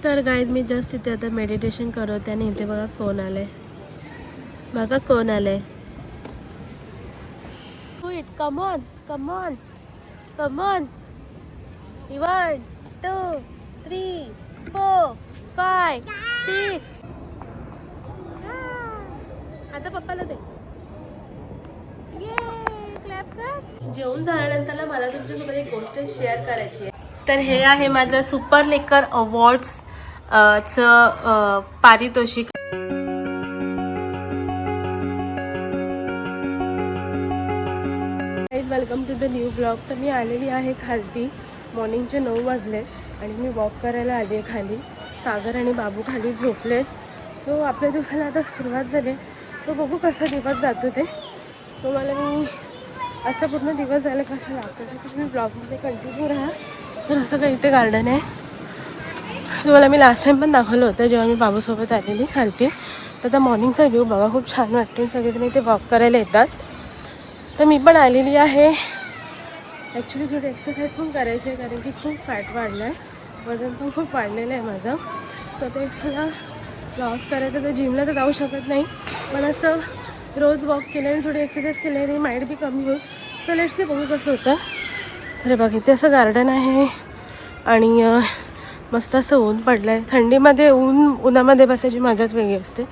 तर गाईज मी जस्ट इथे आता मेडिटेशन करत आणि इथे बघा कोण आले, बघा कोण आले. Come on come on come on. 1 2 3 4 5 6. आता पप्पाला दे. क्लॅप कर. जेवून झाल्यानंतर मला तुमच्यासोबत एक गोष्ट शेअर करायची आहे. तर हे आहे माझं सुपर लेकर अवॉर्ड्स च पारितोषिक. Welcome to the new blog. तर मी आलेली आहे खाली. मॉर्निंगचे 9 वाजले आणि मी वॉक करायला आली आहे खाली. सागर आणि बाबू खाली झोपले. सो आपल्या दिवसाला आता सुरुवात झाली. सो बघू कसा दिवस जातो ते. तो मला मी आजचा पूर्ण दिवस झाला कसं लागतं ते तुम्ही ब्लॉगमध्ये कंटिन्यू राहा. तर असं काही इथे गार्डन आहे. तुम्हाला मी लास्ट टाईम पण दाखवलं होतं जेव्हा मी बाबूसोबत आलेली खालती. तर त्या मॉर्निंगचा व्ह्यू बघा खूप छान वाटतो. सगळेजण इथे वॉक करायला येतात. तर मी पण आलेली आहे. ॲक्च्युली थोडी एक्सरसाइज पण करायची आहे कारण की खूप फॅट वाढलं आहे. वजन पण खूप वाढलेलं आहे माझं. सो तेच मला लॉस करायचं. तर जिमला तर जाऊ शकत नाही पण असं रोज वॉक केल्याने थोडी एक्सरसाइज केल्याने माइंड बी कमी होईल. सो लेट्स सी बघू कसं होतं. तर बघ इथे असं गार्डन आहे आणि मस्त असं ऊन पडलं आहे. थंडीमध्ये उन्हामध्ये बसायची मजाच वेगळी असते.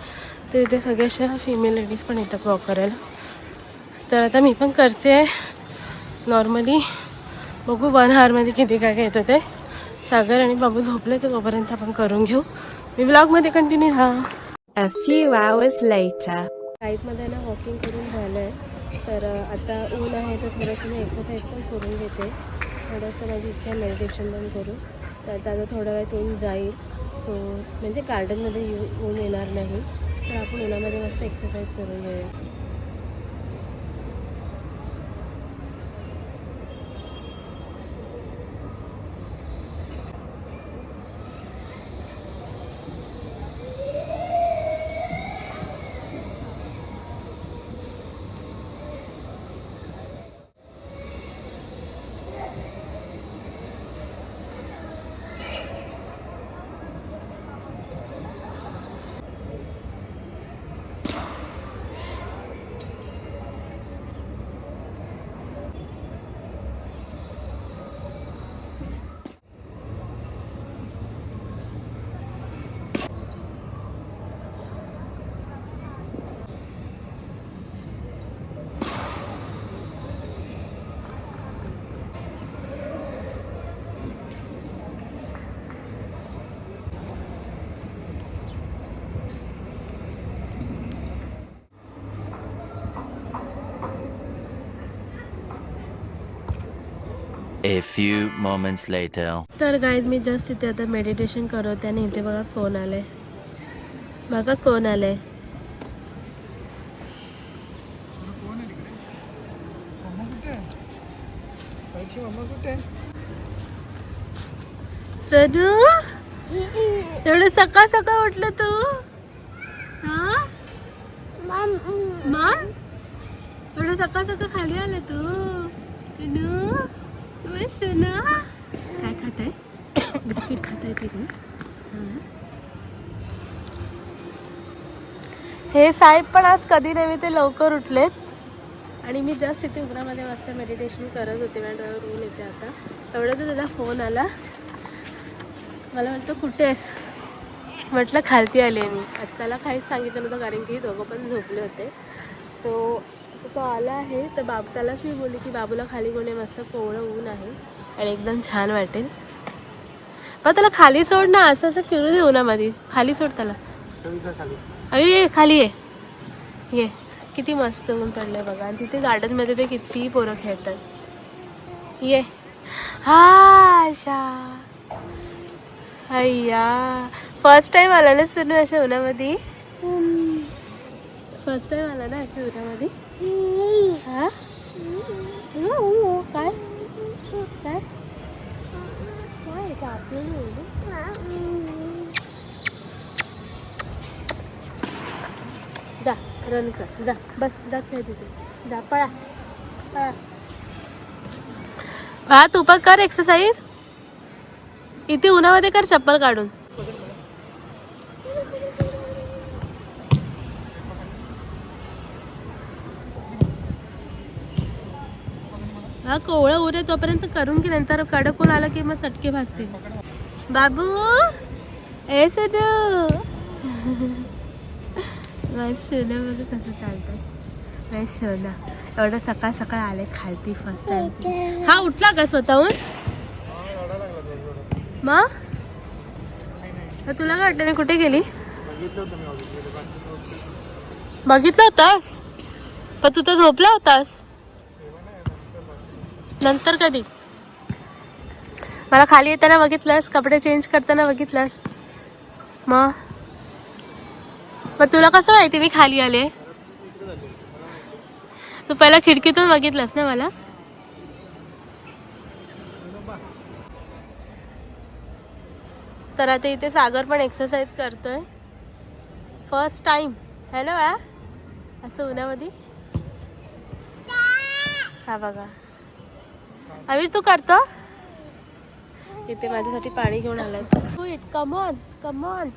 तर इथे सगळ्या अशा फिमेल लेडीज पण येतात वॉक करायला. तर आता मी पण करते आहे नॉर्मली. बघू 1 आवरमध्ये किती काय काय येतं ते. सागर आणि बाबू झोपले तर तोपर्यंत आपण करून घेऊ. मी ब्लॉगमध्ये कंटिन्यू राहा. A few hours later. काहीचमध्ये ना वॉकिंग करून झालं आहे. तर आता ऊन आहे तर थोडंसं मी एक्सरसाइज पण करून घेते. थोडंसं माझी इच्छा आहे मेडिटेशन पण करू. तर आता थोड्या वेळात ऊन जाईल. सो म्हणजे गार्डनमध्ये ऊन येणार नाही. तर आपण उन्हामध्ये मस्त एक्सरसाइज करून घेऊया. A few moments later. तर गाईज मी जस्ट इथे आता मेडिटेशन करत आणि इथे बघा कोण आले, बघा कोण आले. सनू एवढं सकाळ सकाळ उठलं तू. हा मग एवढं सकाळ सकाळ खाली आलं तू. सनू सोना काय खात आहे. बिस्किट खात आहे तिने. हे साहेब पण आज कधी नव्हे ते लवकर उठलेत. आणि मी जस्ट इथे उन्हामध्ये मस्त मेडिटेशन करत होते. माझ्या डोळ्यावर ऊन येते आता. तेवढ्यात त्याचा फोन आला. मला म्हणतो कुठे आहेस. म्हटलं खालती आले मी. आत्ताला काहीच सांगितलं नव्हतं कारण की दोघं पण झोपले होते. सो तो आला आहे. तर त्यालाच मी बोलली की बाबूला खाली कोणी मस्त कोवळं ऊन आहे आणि एकदम छान वाटेल. पण त्याला खाली सोड ना. असं असं फिरू दे उन्हामध्ये. खाली सोड त्याला. अरे ये खाली ये. किती मस्त ऊन पडलंय बघा. आणि तिथे गार्डनमध्ये ते किती पोरं खेळतात. ये हा आशा. अय्या फर्स्ट टाइम आला ना सुनू अशा उन्हामध्ये. फर्स्ट टाइम आला ना अशा उन्हामध्ये. हा काय काय काय जा रन कर. जा बस जा खेळ तिथे. जा पळा पळा. हा तू पण कर एक्सरसाइज. इथे उन्हामध्ये कर चप्पल काढून. हा कोवळं उरे तोपर्यंत करून की नंतर कडक ऊन आलं की मग चटके भाजतील. बाबू ए सदू बस शोना बघ कसं चालतंय. बस शोना एवढं सकाळ सकाळ आले खालती फर्स्ट टाइम. हा उठला का स्वतःहून मग? तुला काय वाटलं मी कुठे गेली? बघितलं होतास पण तू तर झोपला होतास. नंतर कधी? मला खाली येताना बघितलंस, कपडे चेंज करताना बघितलंस. मग तुला कसं माहिती मी खाली आले? तू पहिला खिडकीतून बघितलंस ना मला. तर आता इथे सागर पण एक्सरसाइज करतोय फर्स्ट टाइम है ना बाळा असं उन्हामध्ये. हा बघा अवीर तू करतो. इथे माझ्यासाठी पाणी घेऊन आलाय. It come on come on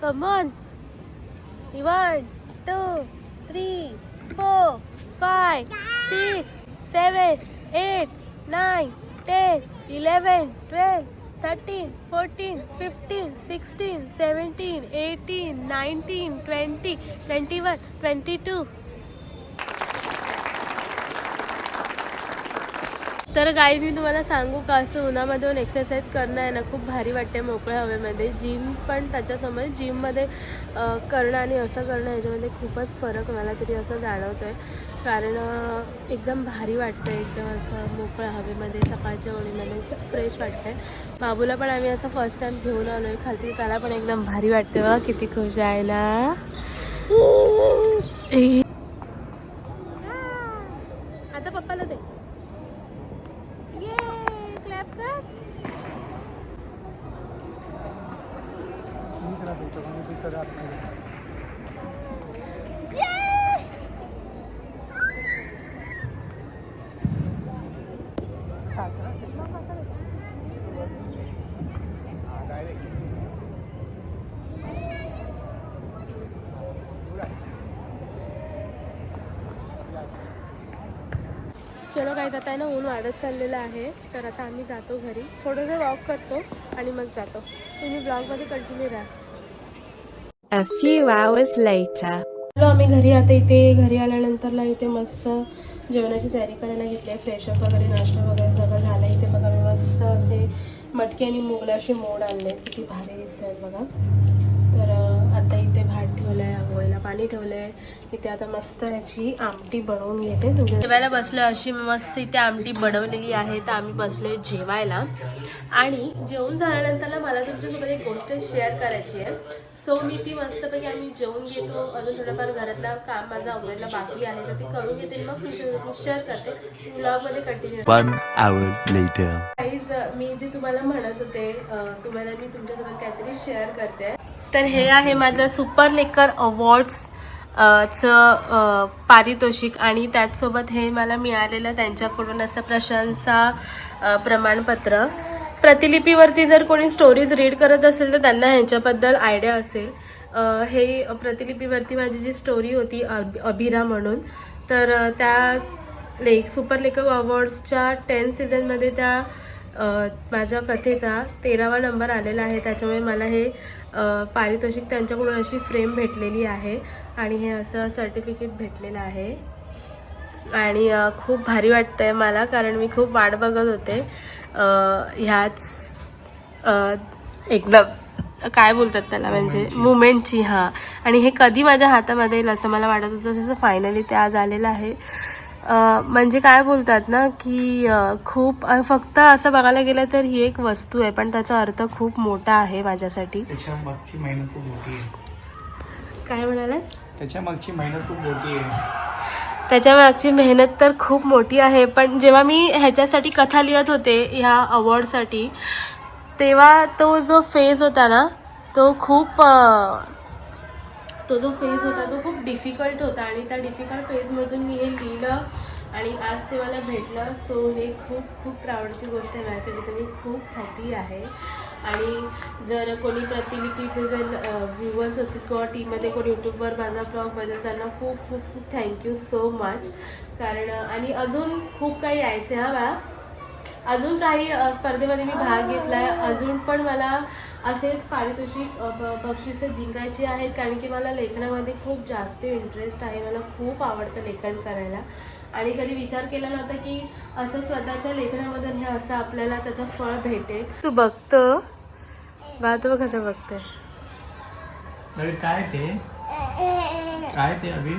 come on. 1 2 3 4 5 6 7 8 9 10 11 12 13 14 15 16 17 18 19 20 21 22. तर गाईज मी तुम्हाला सांगू का असं उन्हामधून एक्सरसाइज करणं आहे ना खूप भारी वाटते मोकळ्या हवेमध्ये. जिम पण त्याच्यासमोर जिममध्ये करणं आणि असं करणं याच्यामध्ये खूपच फरक मला तरी असं जाणवतं आहे. कारण एकदम भारी वाटतं एकदम असं मोकळ्या हवेमध्ये सकाळच्या ओळीमध्ये खूप फ्रेश वाटतं आहे. बाबूला पण आम्ही असं फर्स्ट टाइम घेऊन आलो आहे खाली. त्याला पण एकदम भारी वाटते बघा किती खुश आहे ना. आता पप्पाला दे. क्लॅप कर. चलो काय जात आहे ना ऊन वाढत चाललेलं आहे. तर आता आम्ही जातो घरी. थोडंसं वॉक करतो आणि मग जातो. तुम्ही ब्लॉगमध्ये कंटिन्यू राहा. A few hours later. चलो आम्ही घरी. आता इथे घरी आल्यानंतरला इथे मस्त जेवणाची तयारी करायला घेतली आहे. फ्रेशअप वगैरे नाश्ता वगैरे सगळं झालं. इथे बघा मी मस्त असे मटकी आणि मुगलाचे मोड आणले. किती भारी दिसत आहेत बघा. तर आता इथे भात ठेवलं आहे, आंघोळीला पाणी ठेवलं आहे. इथे आता मस्त याची आमटी बनवून घेते. जेवायला बसलो अशी मस्त इथे आमटी बनवलेली आहे. तर आम्ही बसलोय जेवायला आणि जेवून झाल्यानंतर मला तुमच्यासोबत एक गोष्ट शेअर करायची आहे. सो मी ती मस्तपैकी आम्ही जेवून घेतो. अजून थोडंफार घरातलं काम माझं आवरायला बाकी आहे तर ते करून घेते. मग तुमच्यासोबत शेअर करते. ब्लॉगमध्ये कंटिन्यू. 1 hour later. गाईज मी जे तुम्हाला म्हणत होते तुम्हाला मी तुमच्यासोबत काहीतरी शेअर करते. तर हे आहे माझं सुपर लेकर अवॉर्ड्स चं पारितोषिक आणि त्याचसोबत हे मला मिळालेलं त्यांच्याकडून असं प्रशंसा प्रमाणपत्र. प्रतिलिपीवरती जर कोणी स्टोरीज रीड करत असेल तर त्यांना ह्यांच्याबद्दल आयडिया असेल. हे प्रतिलिपीवरती माझी जी स्टोरी होती अभिरा म्हणून तर त्या सुपर लेखक अवॉर्ड्सच्या 10th सीझनमध्ये त्या माझ्या कथेचा 13वा नंबर आलेला आहे. त्याच्यामुळे मला हे पारितोषिक त्यांच्याकडून अशी फ्रेम भेटलेली आहे आणि हे असं सर्टिफिकेट भेटलेलं आहे. आणि खूप भारी वाटतं आहे मला कारण मी खूप वाट बघत होते ह्याच एकदम काय बोलतात त्याला म्हणजे मुमेंटची. हां आणि हे कधी माझ्या हातामध्ये येईल असं मला वाटत होतं. जसं फायनली ते आज आलेलं आहे. म्हणजे काय बोलतात ना की खूप फक्त असं बघायला गेलं तर ही एक वस्तू आहे पण त्याचा अर्थ खूप मोठा आहे माझ्यासाठी. त्याच्या मागची मेहनत खूप मोठी आहे. काय म्हणालास? त्याच्या मागची मेहनत खूप मोठी आहे. त्याच्या मागची मेहनत तर खूप मोठी आहे. पण जेव्हा मी ह्याच्यासाठी कथा लिहित होते ह्या अवॉर्डसाठी तेव्हा तो जो फेज होता ना तो खूप खूप डिफिकल्ट होता आणि त्या डिफिकल्ट फेजमधून मी हे लिहिलं आणि आज ते मला भेटलं. सो हे खूप खूप प्राऊडची गोष्ट आहे माझ्यासाठी. तर मी खूप हॅपी आहे आणि जर कोणी प्रतिलिपीचे जर व्ह्युअर्स असतील किंवा टीममध्ये कोणी यूट्यूबवर माझा ब्लॉग बघेल त्यांना खूप खूप खूप थँक्यू सो मच. कारण आणि अजून खूप काही यायचे हा बाळा. अजून काही स्पर्धेमध्ये मी भाग घेतला आहे. अजून पण मला असेच पारितोषिक बक्षिसं जिंकायची आहेत. कारण की मला लेखनामध्ये खूप जास्त इंटरेस्ट आहे. मला खूप आवडतं लेखन करायला. आणि कधी विचार केला नव्हता की असं स्वतःच्या लेखनामधून हे असं आपल्याला त्याचं फळ भेटेल. तू बघतो बा, तू कसं बघते. अरे काय ते काय ते अभि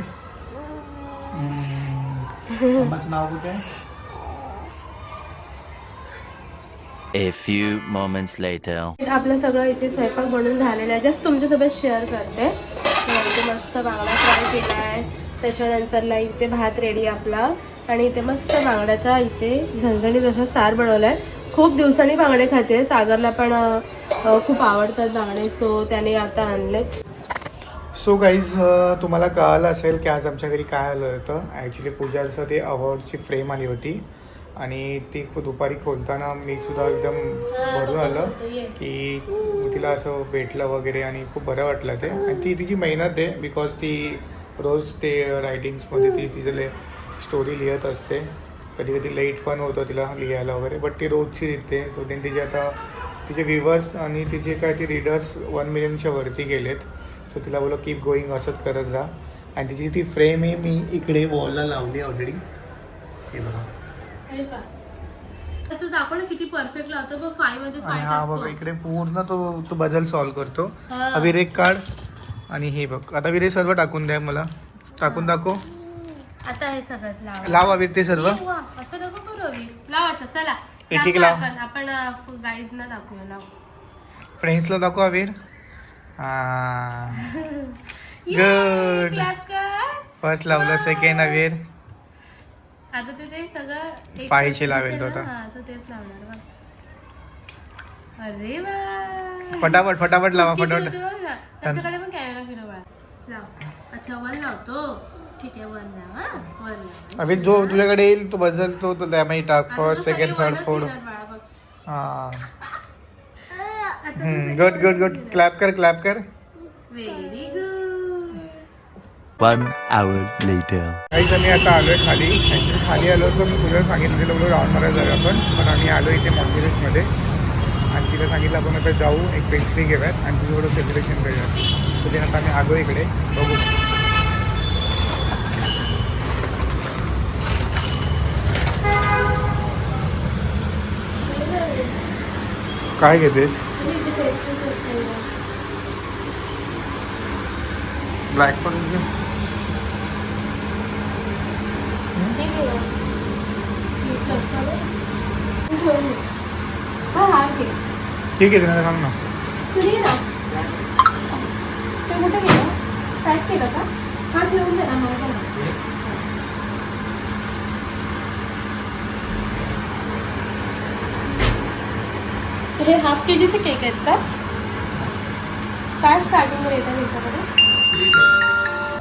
मम्माचं नाव कुठे? A few moments later. आपलं सगळं इथे स्वयंपाक बनवून झालेलं आहे. जस्ट तुमच्यासोबत शेअर करते. इथे मस्त बांगडा फ्राय केला आहे. त्याच्यानंतरला इथे भात रेडी आपला. आणि इथे मस्त बांगड्याचा इथे झणझणीत असं सार बनवला आहे. खूप दिवसांनी बांगडे खाते. सागरला पण खूप आवडतात बांगडे, सो त्याने आता आणले. सो गाईज तुम्हाला कळालं असेल की आज आमच्या घरी काय आलं होतं. ॲक्च्युली पूजाचं ते अवॉर्डची फ्रेम आली होती आणि ती दुपारी खोलताना मी सुद्धा एकदम भरून आलं की तिला असं भेटलं वगैरे आणि खूप बरं वाटलं ते. आणि ती तिची मेहनत आहे, बिकॉज ती रोज ते रायटिंग्समध्ये ती तिचं स्टोरी लिहित असते. कधी कधी लेट पण होतं तिला लिहायला वगैरे, बट ती रोजची लिहिते. सो त्यांनी तिचे आता तिचे व्ह्युअर्स आणि तिचे काय ते रीडर्स 1 मिलियनच्या वरती गेलेत. सो तिला बोललो कीप गोईंग, असंच करत राहा. आणि तिची ती फ्रेम आहे मी इकडे वॉलला लावली ऑलरेडी. हे बघा आपण किती परफेक्ट लावतो बघ. 5 मध्ये 5 हा बघा इकडे पूर्ण तो बदल सॉल्व करतो. अभिर एक काढ आणि हे बघ. आता विरे सर्व टाकून द्या, मला टाकून दाखव. आता हे सगळं लाव अभिर ते सर्व. असं नको करू अभि. लावायचं चला. एक एक लाव. आपण गाईजना दाखवूया. लाव. फ्रेंड्सला दाखव अभिर. हा गुड. क्लॅप कर. फर्स्ट लावलं, सेकंड अभिर. आता ते सगळं पायचे लावेल तो आता. हा, तो तेच लावणार बघ. अरे वा, फटाफट फटाफट लावा फटाफट. त्याच्याकडे पण कॅमेरा फिरवा. लाव. अच्छा 1 लावतो. ठीक आहे 1 लाव. हा 1 लाव. अभिर जो तुझ्याकडे येईल तो बदल तो त्यामध्ये टाक. First second third fourth. हा गुड गुड गुड. क्लॅप कर क्लॅप कर. Very good. 1 hour later. काहीच आम्ही आता आलोय खाली. ॲक्च्युली खाली आलो तर मी तुला सांगितलं बोलू राऊंड मारायला जाऊया आपण. पण आम्ही आलो इथे मॉन्टिव्हिसमध्ये आणि तिला सांगितलं आपण आता जाऊ एक पेस्ट्री घेऊयात आणि तिथं थोडं सेलिब्रेशन करूयात. तर ते आता आम्ही आलो इकडे बघू. काय घेतेस? ब्लॅक पण ठीक आहे ना, सांग ना. ते मोठं केलं पॅक केलं का? हा ठेवून दे ना. हे हाफ KGचे केक आहेत का? काय स्टार्टिंगवर येतात याच्यामध्ये?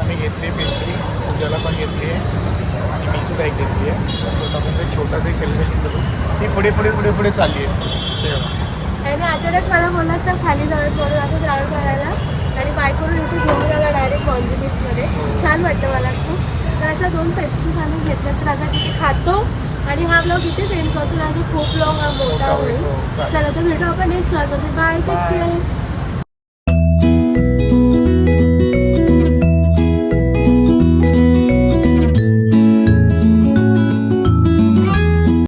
आम्ही घेतली पेस्ट्री, पूजाला पण घेतली आहे आणि मी सुद्धा एक घेतली आहे. आपण ते छोटंसं सेलिब्रेशन करू. ती पुढे पुढे पुढे पुढे चालली आहे. आणि अचानक मला बोलायचं खाली जाऊन म्हणून असं राऊंड करायला आणि बायकवरून इथे घेऊन गेला डायरेक्ट मॉन्जिबिसमध्ये. छान वाटलं मला खूप. तर अशा 2 पेस्ट्रीज आम्ही घेतल्या. तर आता तिथे खातो आणि हा ब्लॉग इथेच एंड करतो. आणि खूप ब्लॉग हा मोठा होईल. चला तर भेटू आपण नेक्स्ट ब्लॉगमध्ये. Bye, take care.